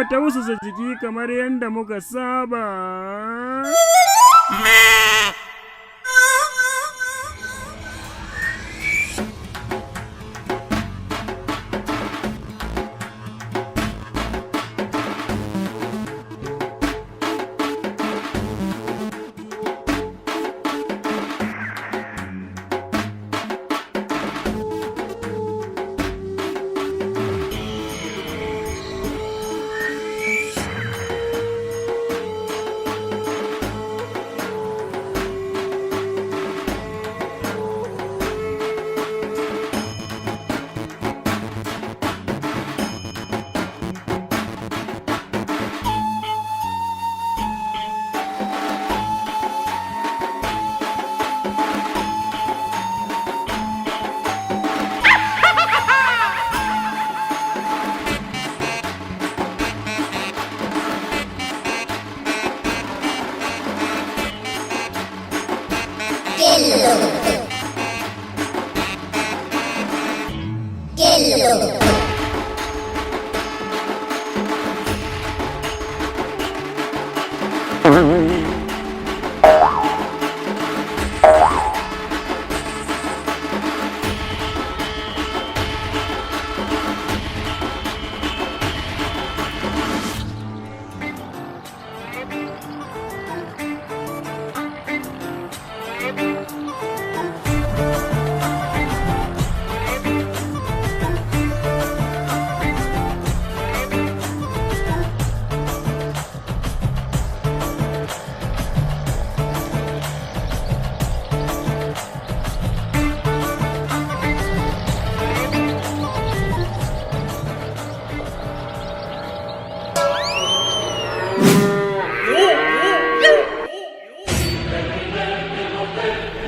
tausasa jiki kamar yadda muka saba.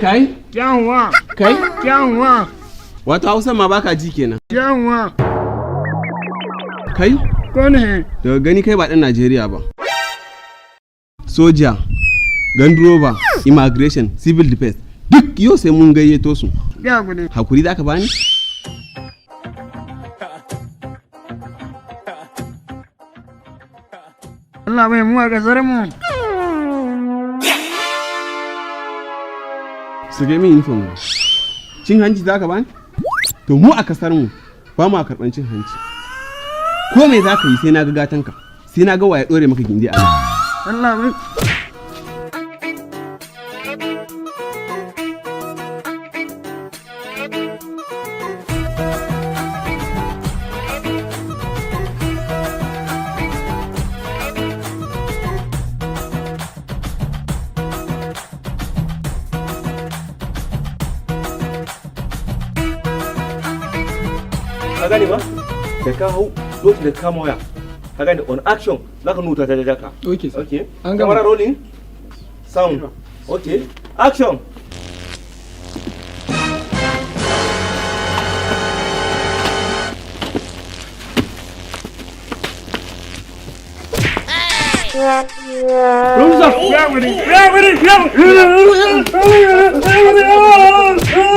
Kai? Kyanwa. Kai? Kyanwa. Wato Hausa ma baka ji kenan. Kyanwa. Kai? Kone. Daga gani kai ba ɗan Najeriya ba. Soja, ganduroba, immigration, civil defense, duk yau sai mun gayyato su. Ya gudu. Hakuri za ka bani? Allah mai mu a kasar mu. Su ga min uniform. Cin hanci za ka bani? To mu a kasar mu ba mu a karɓar cin hanci. Ko me za ka yi sai na ga gatanka, sai na ga waya ɗore maka gindi a nan. Allah mai. Ka gane ba? Da ka hau lokacin da ka kama waya. Ka gane on action za ka nuta ta jaka. Okay, sir. Okay. An gama. Camera rolling. Sound. Okay. Action. Rumsa. Ya gudu. Ya gudu.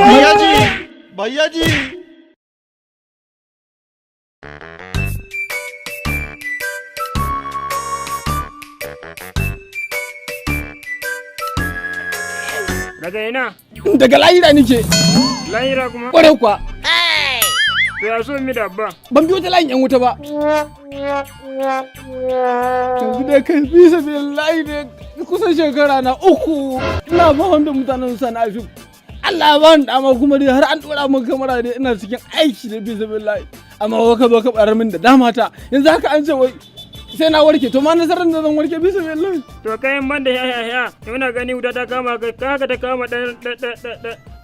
भैया भैया जी Daga ina? Daga lahira nike. Lahira kuma? Ƙwarai kuwa. To ya so mi da abba. Ban biyo ta layin yan wuta ba. Yanzu dai kai bisa billahi ne kusan shekara na 3 ina ba wanda mutanen sana fi. Allah ya bani dama kuma dai har an dora min kamera dai ina cikin aiki da bisa billahi. Amma waka zo ka bar min da dama ta. Yanzu haka an ce wai sai na warke to ma nasarar da zan warke bisa billahi. To kayan banda ya ina gani wuta ta kama kai kaga ta kama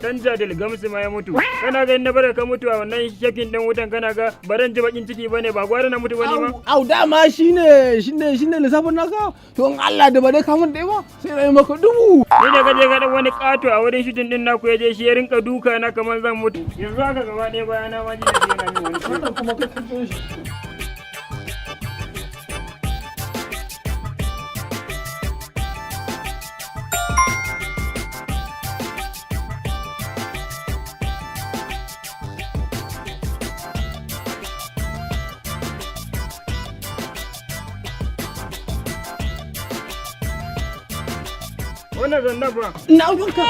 dan jadil gamsu ma ya mutu. Kana ga inda bare ka mutu a wannan shakin dan wutan kana ga baran ji bakin ciki bane ba gwara na mutu bane ma. Au dama shine lissafin naka to in Allah da bare ka mun dai ba sai na yi maka 1000. Ni da kaje ga dan wani kato a wurin shooting din naku yaje shi ya rinka duka na kaman zan mutu. Yanzu haka gaba ɗaya bayana ma ji da yana min wani ciwo. Kuma ka tsinto shi. Wannan zannan ba. Ina ruwanka.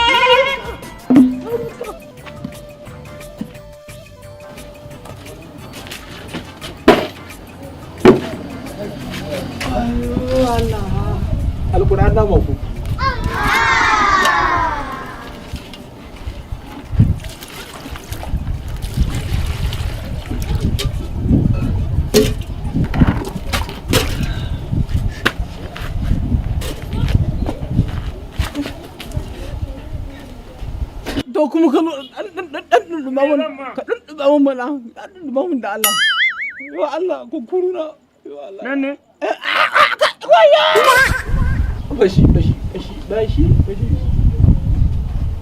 Alƙur'an na mako. To kuma ka ɗan ɗumamun da Allah. Yo Allah kunkuru na. Yo Allah. Nan ne? Bashi.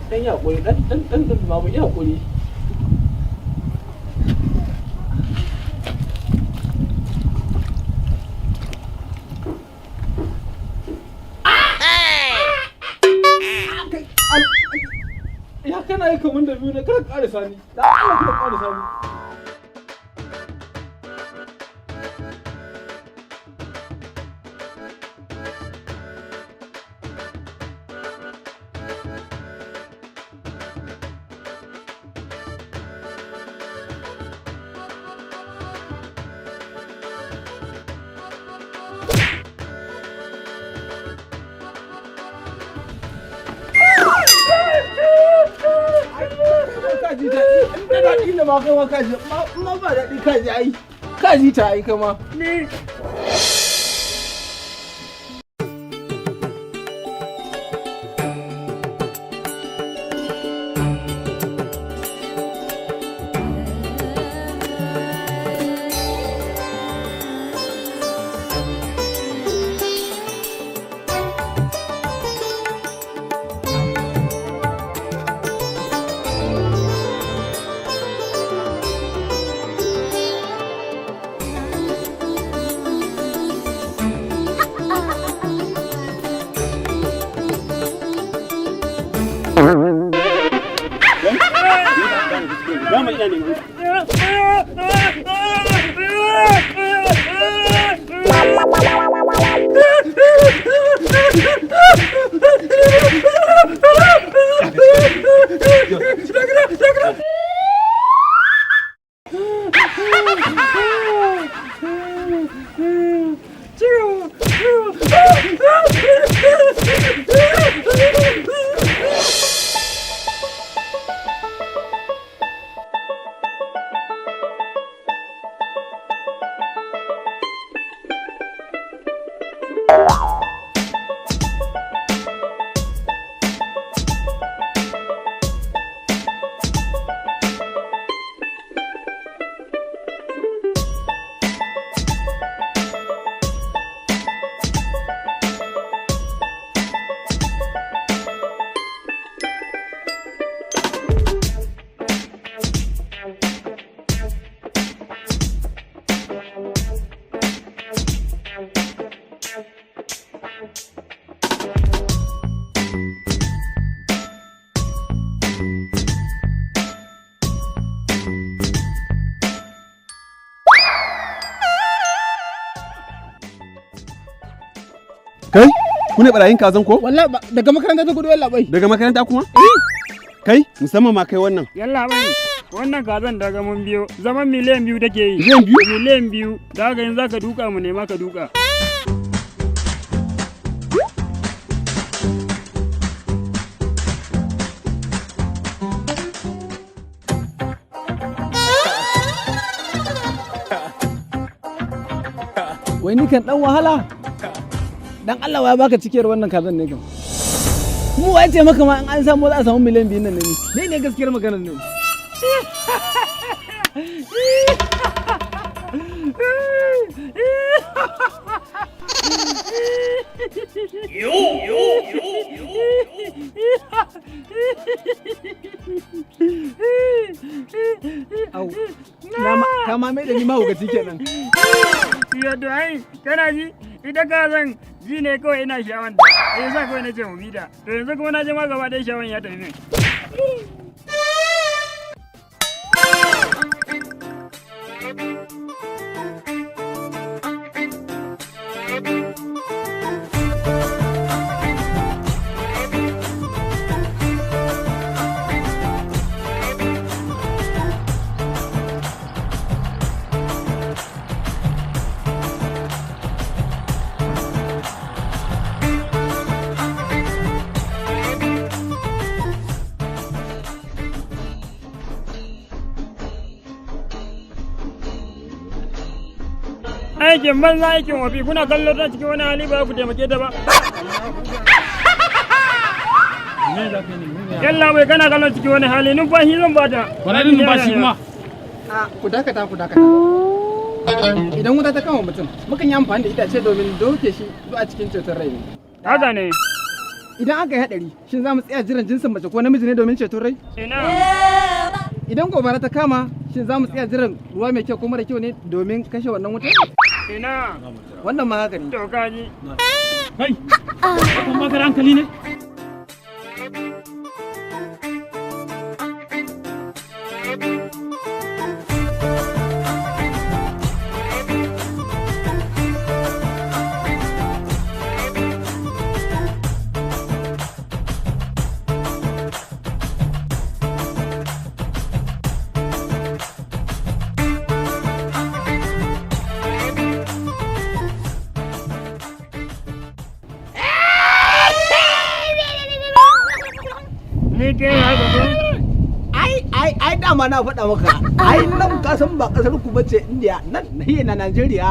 Dan ya hakuri, dan ɗumamun ya hakuri. Ya kana yi kamar da biyu na kar ƙarisa ni. Da Allah kar ƙarisa ni. Kaji ta in da daɗi ne ma kai ma kaji ma ba daɗi kaji ai kaji ta ai kama Ni. Dama ina neman. Kai, ku ne barayin kazan ko? wallahi daga makaranta ta gudu wallahi bai Daga makaranta kuma? Kai, musamman ma kai wannan. Yalla bai. Wannan kazan daga mun biyo. Zaman miliyan 2 take yi. Miliyan 2? Miliyan 2. Da haka yanzu zaka duka mu nema ka duka. wai ni kan dan wahala dan Allah ya baka cikiyar wannan kazan ne kan mu wai ce maka ma in an samu za a samu miliyan 2 nan ne ne gaskiyar maganar ne Au, kama mai da ni mahaukaci kenan. Yadda ai, kana ji, ita ka zan ji ne kawai ina sha'awan ta. Yasa kawai na ce mu bi ta. To yanzu kuma na je ma gaba ɗaya sha'awan ya tafi min. aikin banza aikin wafi kuna kallo ta cikin wani hali ba ku taimake ta ba. Yalla bai kana kallon cikin wani hali numfashi zan bata. Wani numfashi kuma? Ku dakata. Idan wuta ta kama mutum, mukan yi amfani da itace domin doke shi zuwa cikin ceton rai ne. Haka ne. Idan aka yi haɗari, shin za mu tsaya jiran jinsin mace ko namiji ne domin ceton rai? Ina. Idan gobara ta kama, shin za mu tsaya jiran ruwa mai kyau ko mara kyau ne domin kashe wannan wuta? Ina. Wannan ma haka ne. To kaji. Kai, kan baka da hankali ne? Ni ke haka ko? Ai dama na faɗa maka. Ai nan ka san ba kasar ku bace India, nan nahiya na Najeriya.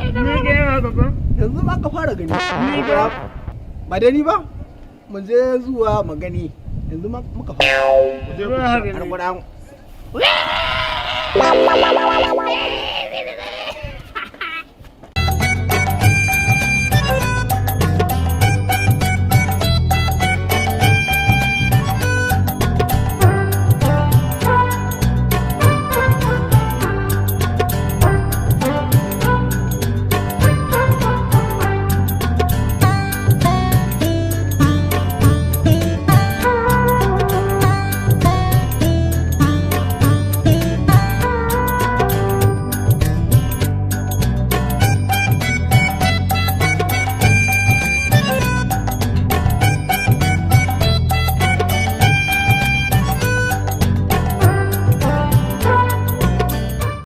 Ni ke haka ko? Yanzu ma ka fara gani. Ni ba. Ba da ni ba? Mu je zuwa magani. Yanzu ma muka fara. Zuwa haka ne. Har gudan.